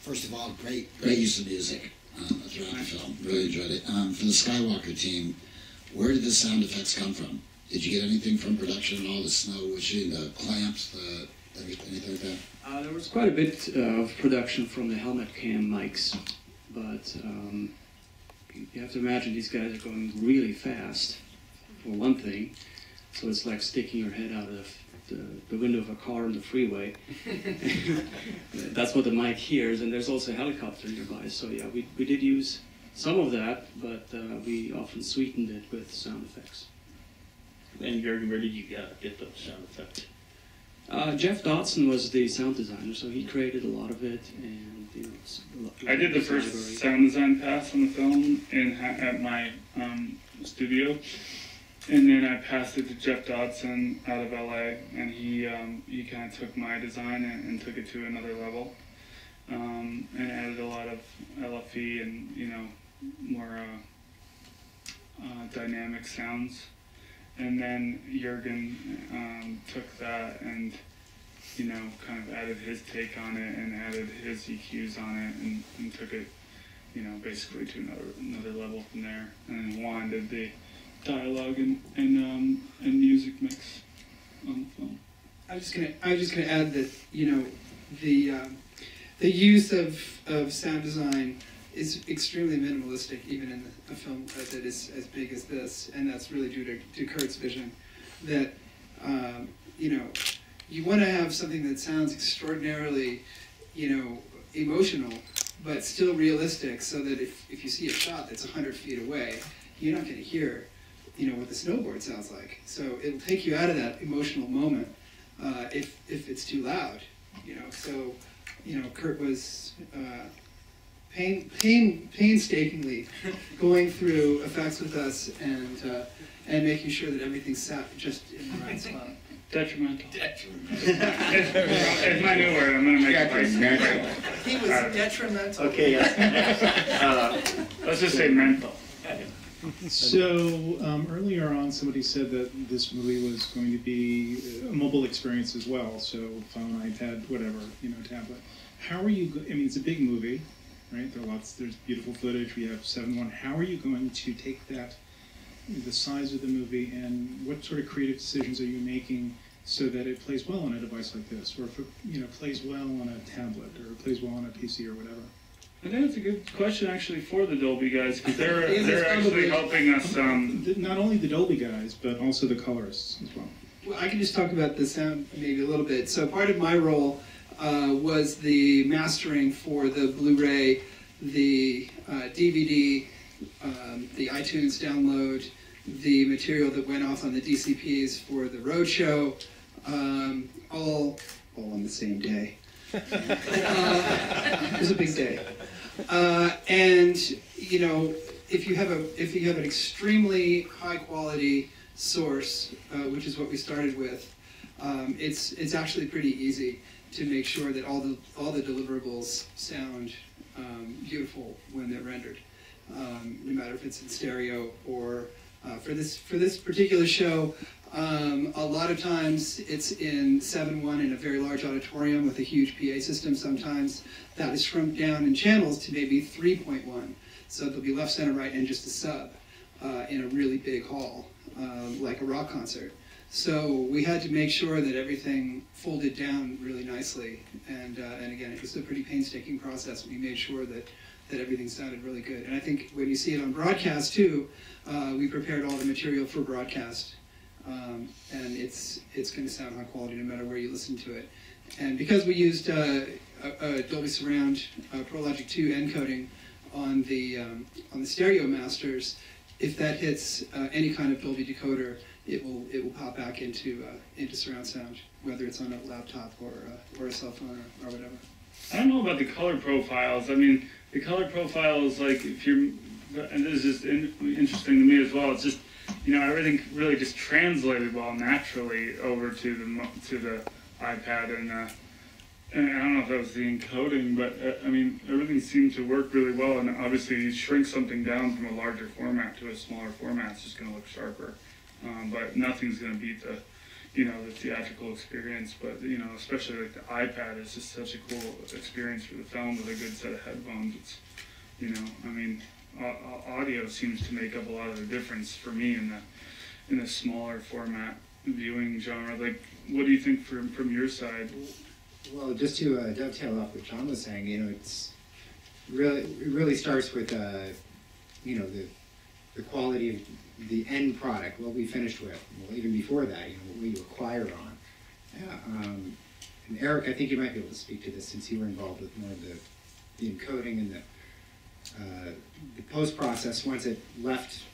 First of all, great use of music throughout the film. Really enjoyed it. For the Skywalker team, where did the sound effects come from? Did you get anything from production? All the snow whooshing, the clamps, anything like that? There was quite a bit of production from the helmet cam mics, but you have to imagine these guys are going really fast, for one thing. So it's like sticking your head out of the window of a car on the freeway. That's what the mic hears, and there's also a helicopter nearby. So yeah, we did use some of that, but we often sweetened it with sound effects. And where did you get those sound effects? Jeff Dodson was the sound designer, so he created a lot of it, and I did the first sound design pass on the film at my studio. And then I passed it to Jeff Dodson out of LA, and he kind of took my design and took it to another level, and added a lot of LFE and more dynamic sounds. And then Jürgen took that and kind of added his take on it and added his EQs on it and took it basically to another level from there. And then Juan did the dialogue and music mix on the film. I was just gonna add that the use of sound design is extremely minimalistic, even in a film that is as big as this, and that's really due to Curt's vision. That you want to have something that sounds extraordinarily emotional, but still realistic, so that if you see a shot that's 100 feet away, you're not going to hear what the snowboard sounds like. So it'll take you out of that emotional moment if it's too loud. So Curt was painstakingly going through effects with us and making sure that everything sat just in the right spot. Detrimental. It's my new word. I'm going to make it nice. He was detrimental. Okay, yes. Let's just say mental. So earlier on, somebody said that this movie was going to be a mobile experience as well. So phone, iPad, whatever, tablet. How are you? I mean, it's a big movie, right? There's beautiful footage. We have 7:1. How are you going to take that, the size of the movie, and what sort of creative decisions are you making so that it plays well on a device like this, or if it plays well on a tablet, or it plays well on a PC or whatever? I think it's a good question actually for the Dolby guys, because they're actually helping us. Not only the Dolby guys, but also the colorists as well. Well, I can just talk about the sound maybe a little bit. So part of my role was the mastering for the Blu-ray, the DVD, the iTunes download, the material that went off on the DCPs for the roadshow, all on the same day. It was a big day. And if you have an extremely high quality source, which is what we started with, it's actually pretty easy to make sure that all the deliverables sound beautiful when they're rendered, no matter if it's in stereo or for this particular show. A lot of times it's in 7:1 in a very large auditorium with a huge PA system. Sometimes that is shrunk down in channels to maybe 3.1. So there'll be left, center, right, and just a sub in a really big hall, like a rock concert. So we had to make sure that everything folded down really nicely. And again, it was a pretty painstaking process. We made sure that everything sounded really good. And I think when you see it on broadcast too, we prepared all the material for broadcast. And it's going to sound high quality no matter where you listen to it. And because we used a Dolby Surround ProLogic 2 encoding on the stereo masters, if that hits any kind of Dolby decoder, it will pop back into surround sound, whether it's on a laptop or a cell phone or whatever. I don't know about the color profiles. I mean, the color profiles, like if you're, and this is just interesting to me as well. It's just, everything really just translated well naturally over to the iPad, and I don't know if that was the encoding, but I mean, everything seemed to work really well. And obviously, you shrink something down from a larger format to a smaller format, it's just going to look sharper. But nothing's going to beat the you know, the theatrical experience, but, you know, especially like the iPad is just such a cool experience for the film with a good set of headphones. It's, you know, I mean, audio seems to make up a lot of the difference for me in the smaller format viewing genre. Like, what do you think from your side? Well, just to dovetail off what John was saying, you know, it really starts with, you know, the quality of the end product, what we finished with. Well, even before that, you know, what we acquire on. And Eric, I think you might be able to speak to this since you were involved with more of the encoding and the post process. Once it left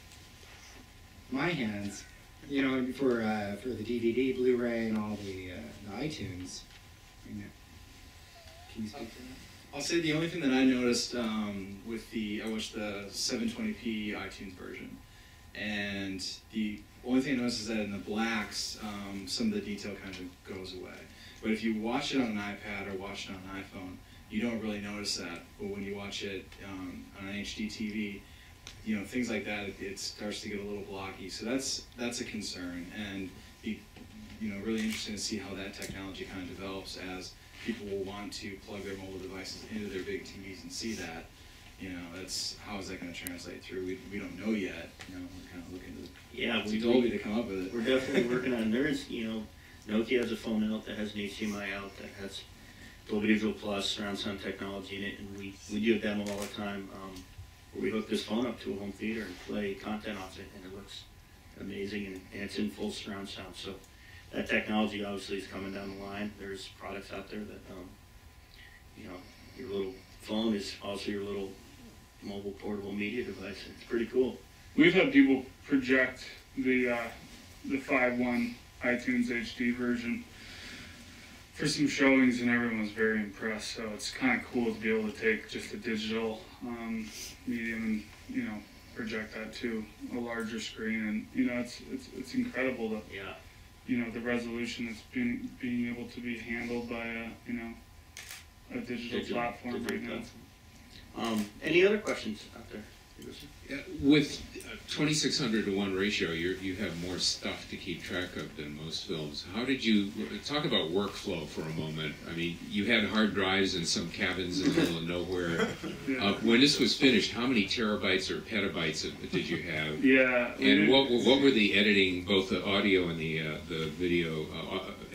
my hands, you know, for the DVD, Blu-ray, and all the iTunes. I mean, can you speak to that? I'll say the only thing that I noticed I watched the 720p iTunes version, and the only thing I noticed is that in the blacks, some of the detail kind of goes away. But if you watch it on an iPad or watch it on an iPhone, you don't really notice that. But when you watch it on an HD TV, you know, things like that, it starts to get a little blocky. So that's a concern, and you know, really interesting to see how that technology kind of develops as people will want to plug their mobile devices into their big TVs and see that. You know, how is that going to translate through? We don't know yet. You know, we're kind of looking to Dolby to come up with it. We're definitely working on. There's, you know, Nokia has a phone out that has an HDMI out that has Dolby Digital Plus surround sound technology in it, and we do a demo all the time where we hook this phone up to a home theater and play content off it, and it looks amazing, and it's in full surround sound. So that technology obviously is coming down the line. There's products out there that, you know, your little phone is also your little mobile portable media device. It's pretty cool. We've had people project the 5.1 iTunes HD version for some showings, and everyone was very impressed. So it's kind of cool to be able to take just a digital medium and, you know, project that to a larger screen, and, you know, it's incredible that, Yeah. you know, the resolution that's being able to be handled by a digital platform right now. Any other questions out there? With 2,600 to 1 ratio, you have more stuff to keep track of than most films. How did you talk about workflow for a moment? I mean, you had hard drives in some cabins in the middle of nowhere. When this was finished, how many terabytes or petabytes did you have? Yeah. And what were the editing, both the audio and the video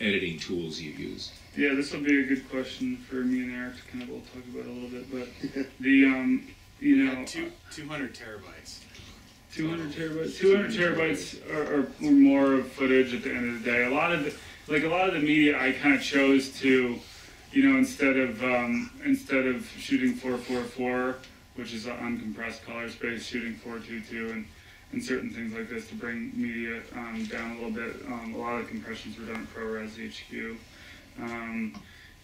editing tools you used? Yeah, this will be a good question for me and Eric to kind of both talk about a little bit. But the you know, 200 terabytes. 200 terabytes. 200 terabytes are more of footage at the end of the day. A lot of the media, I kind of chose to, you know, instead of shooting 444, which is an uncompressed color space, shooting 422 and certain things like this to bring media down a little bit. A lot of the compressions were done at ProRes HQ.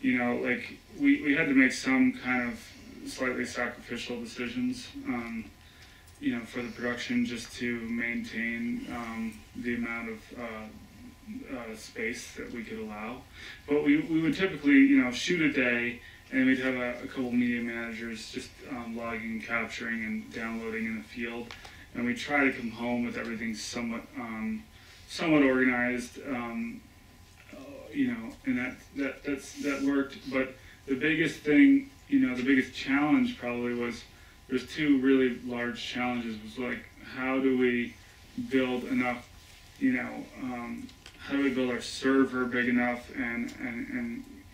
You know, like we had to make some kind of slightly sacrificial decisions, you know, for the production, just to maintain the amount of space that we could allow. But we would typically, you know, shoot a day, and we'd have a couple media managers just logging and capturing and downloading in the field, and we try to come home with everything somewhat organized, you know, and that worked. But the biggest thing, you know, the biggest challenge probably was, there's two really large challenges, was like, how do we build enough, you know, how do we build our server big enough and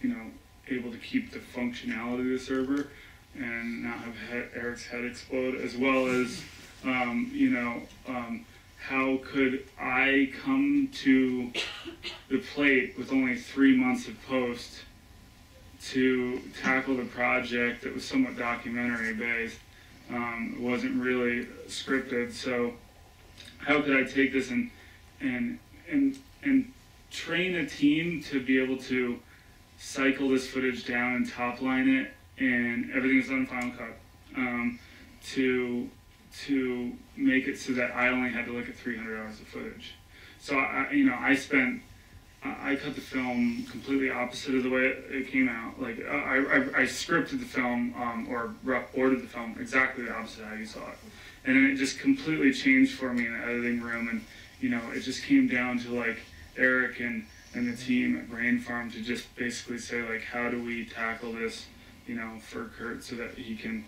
you know, able to keep the functionality of the server and not have Eric's head explode, as well as, you know, how could I come to the plate with only 3 months of post to tackle the project that was somewhat documentary based. It wasn't really scripted, so how could I take this and train a team to be able to cycle this footage down and top line it, and everything's done in Final Cut, to make it so that I only had to look at 300 hours of footage. So I cut the film completely opposite of the way it came out. Like, I scripted the film, or ordered the film exactly the opposite of how you saw it. And then it just completely changed for me in the editing room, and, you know, it just came down to, like, Eric and the team at Brain Farm to just basically say, like, how do we tackle this, you know, for Curt so that he can,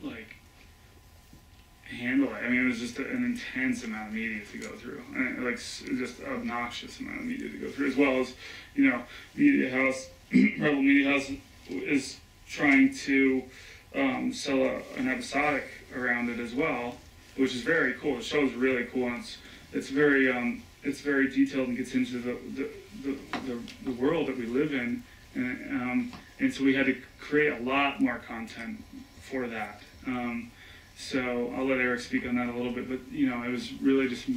like, handle it. I mean, it was just an intense amount of media to go through, and like just an obnoxious amount of media to go through, as well as, you know, Media House, Rebel Media House is trying to sell an episodic around it as well, which is very cool. The show's really cool, and it's very detailed and gets into the world that we live in, and so we had to create a lot more content for that. So I'll let Eric speak on that a little bit, but you know, it was really just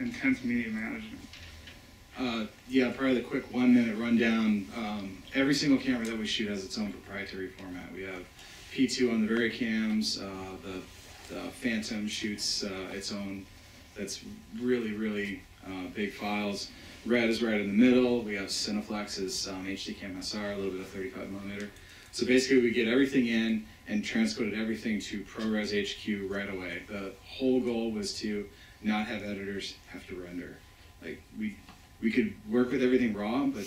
intense media management. Yeah, probably the quick 1-minute rundown. Every single camera that we shoot has its own proprietary format. We have P2 on the Varicams. The Phantom shoots its own. That's really big files. Red is right in the middle. We have Cineflex's HD Cam SR, a little bit of 35mm. So basically, we get everything in and transcoded everything to ProRes HQ right away. The whole goal was to not have editors have to render. Like, we could work with everything raw, but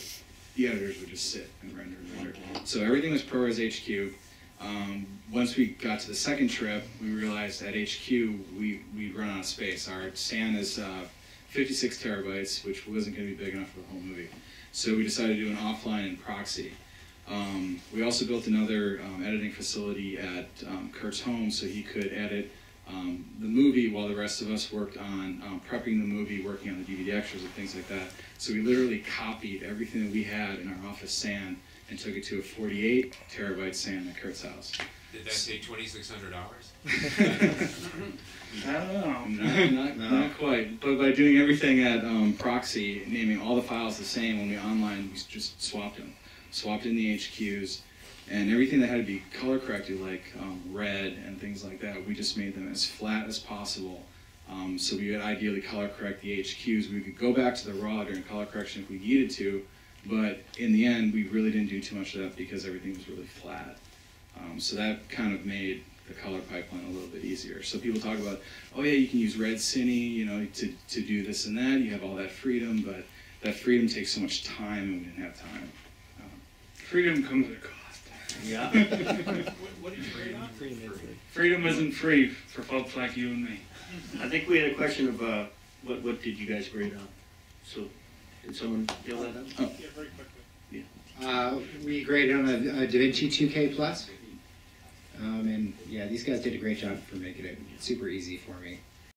the editors would just sit and render and render. So everything was ProRes HQ. Once we got to the second trip, we realized at HQ we'd run out of space. Our SAN is 56 terabytes, which wasn't going to be big enough for the whole movie. So we decided to do an offline and proxy. We also built another editing facility at Curt's home so he could edit the movie while the rest of us worked on prepping the movie, working on the DVD extras and things like that. So we literally copied everything that we had in our office SAN and took it to a 48 terabyte SAN at Curt's house. Did that take 2,600 hours? I don't know. Not quite. But by doing everything at proxy, naming all the files the same, when we online, we just swapped them. Swapped in the HQs, and everything that had to be color corrected, like red and things like that, we just made them as flat as possible. So we would ideally color correct the HQs. We could go back to the raw during color correction if we needed to, but in the end, we really didn't do too much of that because everything was really flat. So that kind of made the color pipeline a little bit easier. So people talk about, oh yeah, you can use Red Cine, you know, to do this and that. You have all that freedom, but that freedom takes so much time, and we didn't have time. Freedom comes at a cost. Yeah. What did you grade on? Freedom isn't free for folks like you and me. I think we had a question of what did you guys grade on? So did someone deal with that? Yeah, very quickly. We graded on a DaVinci 2K Plus. And yeah, these guys did a great job for making it super easy for me.